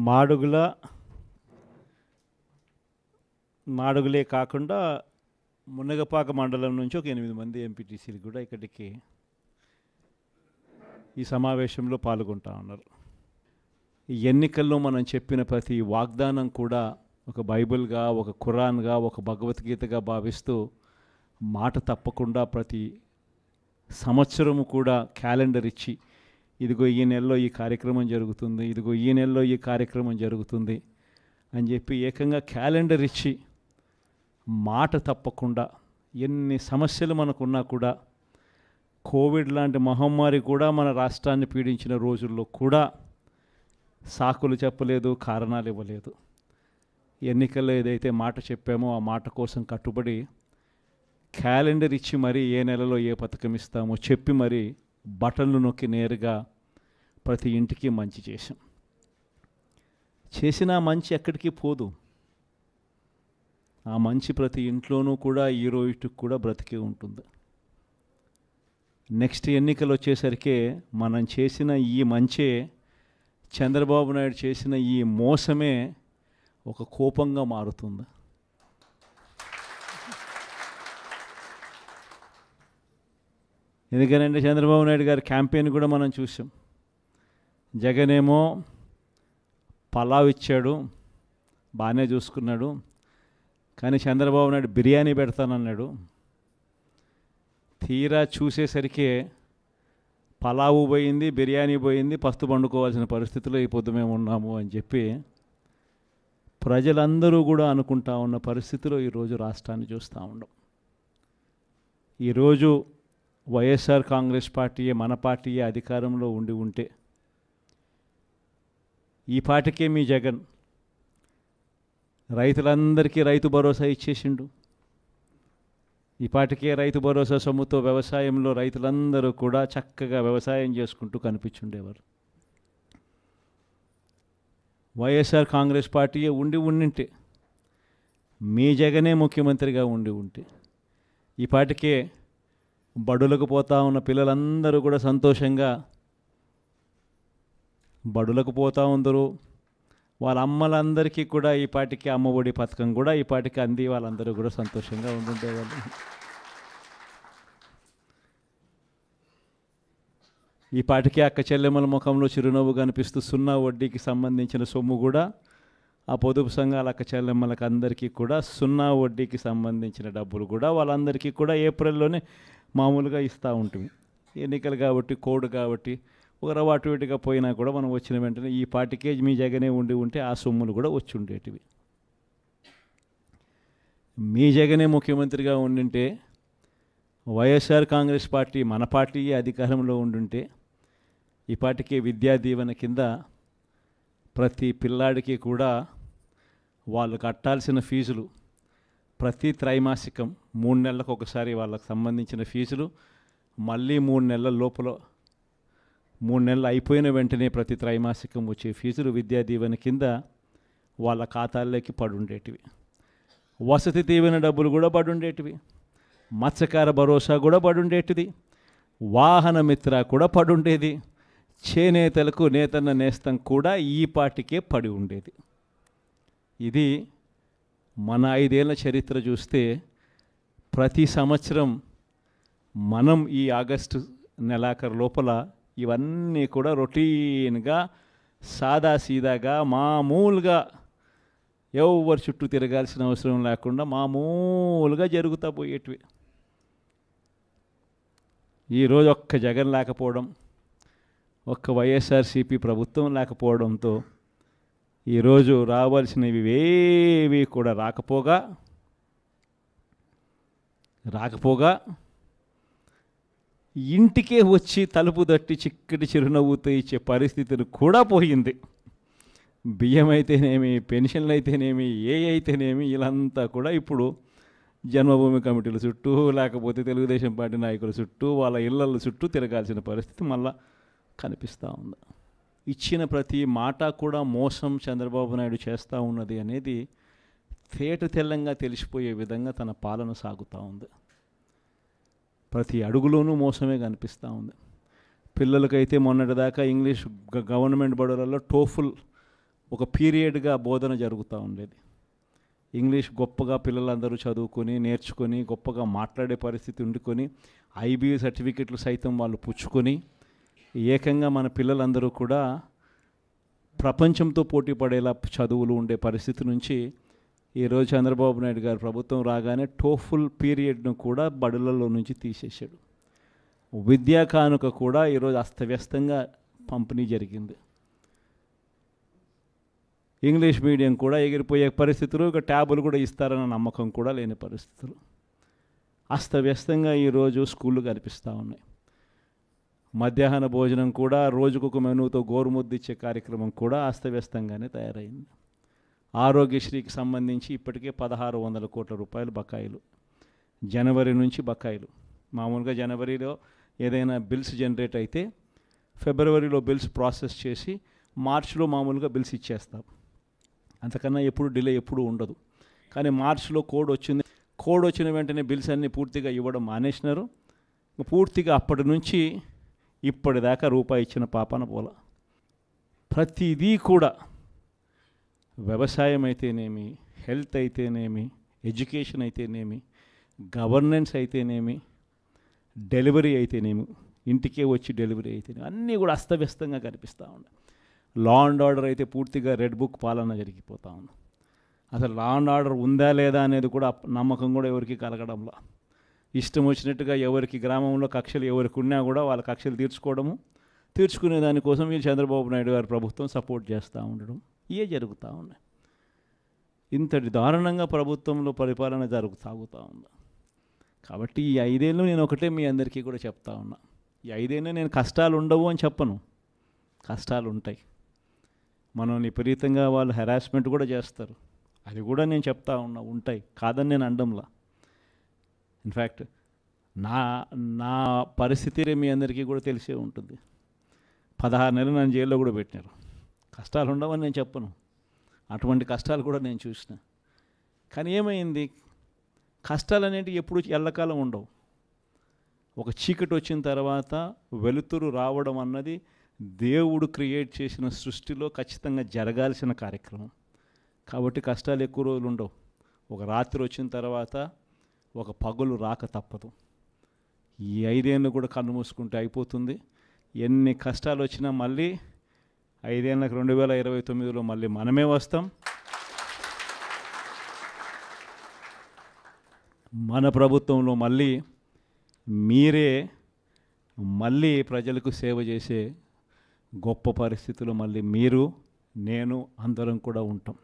మాడుగుల మాడుగులే కాకుండా మునగపాక మండలం నుంచి ఒక 8 మంది ఎంపీటీసీలు కూడా ఇక్కడికి ఈ సమావేశంలో పాల్గొంటా ఉన్నారు. ఈ ఎన్నికల్లో మనం చెప్పిన ప్రతి వాగ్దానం కూడా ఒక బైబిల్గా, ఒక ఖురాన్గా, ఒక భగవద్గీతగా భావిస్తూ మాట తప్పకుండా ప్రతి సంవత్సరము కూడా క్యాలెండర్ ఇచ్చి, ఇదిగో ఈ నెలలో ఈ కార్యక్రమం జరుగుతుంది, ఇదిగో ఈ నెలలో ఈ కార్యక్రమం జరుగుతుంది అని చెప్పి ఏకంగా క్యాలెండర్ ఇచ్చి మాట తప్పకుండా ఎన్ని సమస్యలు మనకున్నా కూడా, కోవిడ్ లాంటి మహమ్మారి కూడా మన రాష్ట్రాన్ని పీడించిన రోజుల్లో కూడా సాకులు చెప్పలేదు, కారణాలు ఇవ్వలేదు. ఎన్నికల్లో ఏదైతే మాట చెప్పామో ఆ మాట కోసం కట్టుబడి క్యాలెండర్ ఇచ్చి మరీ ఏ నెలలో ఏ పథకం ఇస్తామో చెప్పి మరీ బటన్లు నొక్కి నేరుగా ప్రతి ఇంటికి మంచి చేశాం. చేసిన మంచి ఎక్కడికి పోదు. ఆ మంచి ప్రతి ఇంట్లోనూ కూడా ఈ రోజుకి కూడా బ్రతికే ఉంటుంది. నెక్స్ట్ ఎన్నికలు వచ్చేసరికి మనం చేసిన ఈ మంచే, చంద్రబాబు నాయుడు చేసిన ఈ మోసమే ఒక కోపంగా మారుతుంది. ఎందుకనంటే చంద్రబాబు నాయుడు గారి క్యాంపెయిన్ కూడా మనం చూసాం. జగన్ ఏమో పలావ్ ఇచ్చాడు, బాగానే చూసుకున్నాడు, కానీ చంద్రబాబు నాయుడు బిర్యానీ పెడతానన్నాడు. తీరా చూసేసరికి పలావు పోయింది, బిర్యానీ పోయింది, పస్తు పండుకోవాల్సిన పరిస్థితిలో ఈ పొద్దు మేము ఉన్నాము అని చెప్పి ప్రజలందరూ కూడా అనుకుంటా ఉన్న పరిస్థితిలో ఈరోజు రాష్ట్రాన్ని చూస్తూ ఉన్నాం. ఈరోజు వైఎస్ఆర్ కాంగ్రెస్ పార్టీయే, మన పార్టీయే అధికారంలో ఉంటే ఈ పార్టీకే మీ జగన్ రైతులందరికీ రైతు భరోసా ఇచ్చేసిండు. ఈ పార్టీకే రైతు భరోసా సొమ్ముతో వ్యవసాయంలో రైతులందరూ కూడా చక్కగా వ్యవసాయం చేసుకుంటూ కనిపించుండేవారు. వైఎస్ఆర్ కాంగ్రెస్ పార్టీయే ఉండింటే, మీ జగనే ముఖ్యమంత్రిగా ఉంటే ఈ పార్టీకే బడులకు పోతా ఉన్న పిల్లలందరూ కూడా సంతోషంగా బడులకు పోతూ ఉందరు. వాళ్ళ అమ్మలందరికీ కూడా ఈ పార్టీకి అమ్మఒడి పథకం కూడా ఈ పార్టీకి అంది వాళ్ళందరూ కూడా సంతోషంగా ఉండుండేవాళ్ళు. ఈ పార్టీకి అక్క చెల్లెమ్మల ముఖంలో చిరునవ్వు కనిపిస్తూ సున్నా వడ్డీకి సంబంధించిన సొమ్ము కూడా ఆ పొదుపు సంఘాల అక్క చెల్లెమ్మలకు అందరికీ కూడా సున్నా వడ్డీకి సంబంధించిన డబ్బులు కూడా వాళ్ళందరికీ కూడా ఏప్రిల్లోనే మామూలుగా ఇస్తూ ఉంటుంది. ఎన్నికలు కాబట్టి, కోడ్ కాబట్టి ఒక అటు ఇటుగా పోయినా కూడా మనం వచ్చిన వెంటనే ఈ పార్టీకే మీ జగనే ఉంటే ఆ సొమ్ములు కూడా వచ్చి ఉండేటివి. మీ జగనే ముఖ్యమంత్రిగా ఉండింటే, వైఎస్ఆర్ కాంగ్రెస్ పార్టీ మన పార్టీ అధికారంలో ఉండుంటే ఈ పార్టీకి విద్యా దీవెన కింద ప్రతి పిల్లాడికి కూడా వాళ్ళు కట్టాల్సిన ఫీజులు ప్రతి త్రైమాసికం 3 నెలలకు ఒకసారి వాళ్ళకు సంబంధించిన ఫీజులు, మళ్ళీ 3 నెలల లోపల 3 నెలలు అయిపోయిన వెంటనే ప్రతి త్రైమాసికం వచ్చే ఫీజులు విద్యా దీవెన కింద వాళ్ళ ఖాతాల్లోకి పడుండేటివి. వసతి దీవెన డబ్బులు కూడా పడుండేటివి. మత్స్యకార భరోసా కూడా పడుండేటిది. వాహన మిత్ర కూడా పడుండేది. చేనేతలకు నేతన్న నేస్తం కూడా ఈ పార్టీకే పడి ఉండేది. ఇది మన 5 ఏళ్ల చరిత్ర చూస్తే ప్రతి సంవత్సరం మనం ఈ ఆగస్టు నెలాఖరు లోపల ఇవన్నీ కూడా రొటీన్గా సాదాసీదాగా మామూలుగా ఎవరి చుట్టూ తిరగాల్సిన అవసరం లేకుండా మామూలుగా జరుగుతూ పోయేటివి. ఈరోజు ఒక్క జగన్ లేకపోవడం, ఒక్క వైఎస్ఆర్సీపీ ప్రభుత్వం లేకపోవడంతో ఈరోజు రావాల్సినవి ఏవి కూడా రాకపోగా ఇంటికే వచ్చి తలుపు తట్టి చిక్కటి చిరునవ్వుతో ఇచ్చే పరిస్థితులు కూడా పోయింది. బియ్యం అయితేనేమి, పెన్షన్లు అయితేనేమి, అయితేనేమి వీళ్ళంతా కూడా ఇప్పుడు జన్మభూమి కమిటీల చుట్టూ, లేకపోతే తెలుగుదేశం పార్టీ నాయకుల చుట్టూ, వాళ్ళ ఇళ్ళ చుట్టూ తిరగాల్సిన పరిస్థితి మళ్ళా కనిపిస్తూ ఉంది. ఇచ్చిన ప్రతి మాట కూడా మోసం చంద్రబాబు నాయుడు చేస్తూ ఉన్నది అనేది తేట తెల్లంగా తెలిసిపోయే విధంగా తన పాలన సాగుతూ ఉంది. ప్రతి అడుగులోనూ మోసమే కనిపిస్తూ ఉంది. పిల్లలకైతే మొన్నటిదాకా ఇంగ్లీష్ గవర్నమెంట్ బడులలో టోఫుల్ ఒక పీరియడ్గా బోధన జరుగుతూ ఉండేది. ఇంగ్లీష్ గొప్పగా పిల్లలందరూ చదువుకొని నేర్చుకొని గొప్పగా మాట్లాడే పరిస్థితి ఉండుకొని IBA సర్టిఫికెట్లు సైతం వాళ్ళు పుచ్చుకొని ఏకంగా మన పిల్లలందరూ కూడా ప్రపంచంతో పోటీ పడేలా చదువులు ఉండే పరిస్థితి నుంచి ఈరోజు చంద్రబాబు నాయుడు గారు ప్రభుత్వం రాగానే టోఫుల్ పీరియడ్ను కూడా బడులలో నుంచి తీసేశాడు. విద్యా కానుక కూడా ఈరోజు అస్తవ్యస్తంగా పంపిణీ జరిగింది. ఇంగ్లీష్ మీడియం కూడా ఎగిరిపోయే పరిస్థితులు, ఇక ట్యాబులు కూడా ఇస్తారన్న నమ్మకం కూడా లేని పరిస్థితులు. అస్తవ్యస్తంగా ఈరోజు స్కూళ్ళు కనిపిస్తూ ఉన్నాయి. మధ్యాహ్న భోజనం కూడా రోజుకొక మెనూతో గోరుముద్ద ఇచ్చే కార్యక్రమం కూడా అస్తవ్యస్తంగానే తయారైంది. ఆరోగ్యశ్రీకి సంబంధించి ఇప్పటికే 1600 కోట్ల రూపాయలు బకాయిలు, జనవరి నుంచి బకాయిలు. మామూలుగా జనవరిలో ఏదైనా బిల్స్ జనరేట్ అయితే ఫిబ్రవరిలో బిల్స్ ప్రాసెస్ చేసి మార్చిలో మామూలుగా బిల్స్ ఇచ్చేస్తాం. అంతకన్నా ఎప్పుడు డిలే ఎప్పుడు ఉండదు. కానీ మార్చిలో కోడ్ వచ్చింది. కోడ్ వచ్చిన వెంటనే బిల్స్ అన్నీ పూర్తిగా ఇవ్వడం మానేసినారు. పూర్తిగా అప్పటి నుంచి ఇప్పటిదాకా రూపాయి ఇచ్చిన పాపన పోల. ప్రతిదీ కూడా వ్యవసాయం అయితేనేమి, హెల్త్ అయితేనేమి, ఎడ్యుకేషన్ అయితేనేమి, గవర్నెన్స్ అయితేనేమి, డెలివరీ అయితేనేమి, ఇంటికే వచ్చి డెలివరీ అయితేనేమి, అన్నీ కూడా అస్తవ్యస్తంగా కనిపిస్తూ ఉన్నాయి. లా అండ్ ఆర్డర్ అయితే పూర్తిగా రెడ్ బుక్ పాలన జరిగిపోతూ ఉంది. అసలు లా అండ్ ఆర్డర్ ఉందా లేదా అనేది కూడా నమ్మకం కూడా ఎవరికి కలగడంలా. ఇష్టం వచ్చినట్టుగా ఎవరికి గ్రామంలో కక్షలు ఎవరికి ఉన్నా కూడా వాళ్ళ కక్షలు తీర్చుకునే దానికోసం వీళ్ళు చంద్రబాబు నాయుడు గారు ప్రభుత్వం సపోర్ట్ చేస్తూ ఉండడం ఇవే జరుగుతూ ఉన్నాయి. ఇంతటి దారుణంగా ప్రభుత్వంలో పరిపాలన సాగుతూ ఉంది. కాబట్టి ఈ 5 ఏళ్ళు నేను ఒకటే మీ అందరికీ కూడా చెప్తా ఉన్నా. ఈ 5 ఏళ్ళు నేను కష్టాలు ఉండవు అని చెప్పను, కష్టాలు ఉంటాయి. మనం విపరీతంగా వాళ్ళు హెరాస్మెంట్ కూడా చేస్తారు, అది కూడా నేను చెప్తా ఉన్నా, ఉంటాయి, కాదని నేను అనడంలా. ఇన్ఫ్యాక్ట్ నా పరిస్థితి మీ అందరికీ కూడా తెలిసే ఉంటుంది. 16 నెలలు నన్ను జైల్లో కూడా పెట్టినారు. కష్టాలు ఉండవని నేను చెప్పను, అటువంటి కష్టాలు కూడా నేను చూసిన. కానీ ఏమైంది, కష్టాలు అనేటివి ఎప్పుడు ఎల్లకాలం ఉండవు. ఒక చీకటి వచ్చిన తర్వాత వెలుతురు రావడం అన్నది దేవుడు క్రియేట్ చేసిన సృష్టిలో ఖచ్చితంగా జరగాల్సిన కార్యక్రమం. కాబట్టి కష్టాలు ఎక్కువ రోజులు ఉండవు. ఒక రాత్రి వచ్చిన తర్వాత ఒక పగలు రాక తప్పదు. ఈ 5 ఏళ్ళు కూడా కన్ను మూసుకుంటే అయిపోతుంది. ఎన్ని కష్టాలు వచ్చినా మళ్ళీ 5 ఏళ్ళకి 2029లో మళ్ళీ మనమే వస్తాం. మన ప్రభుత్వంలో మళ్ళీ మీరే మళ్ళీ ప్రజలకు సేవ చేసే గొప్ప పరిస్థితులు మళ్ళీ మీరు నేను అందరం కూడా ఉంటాం.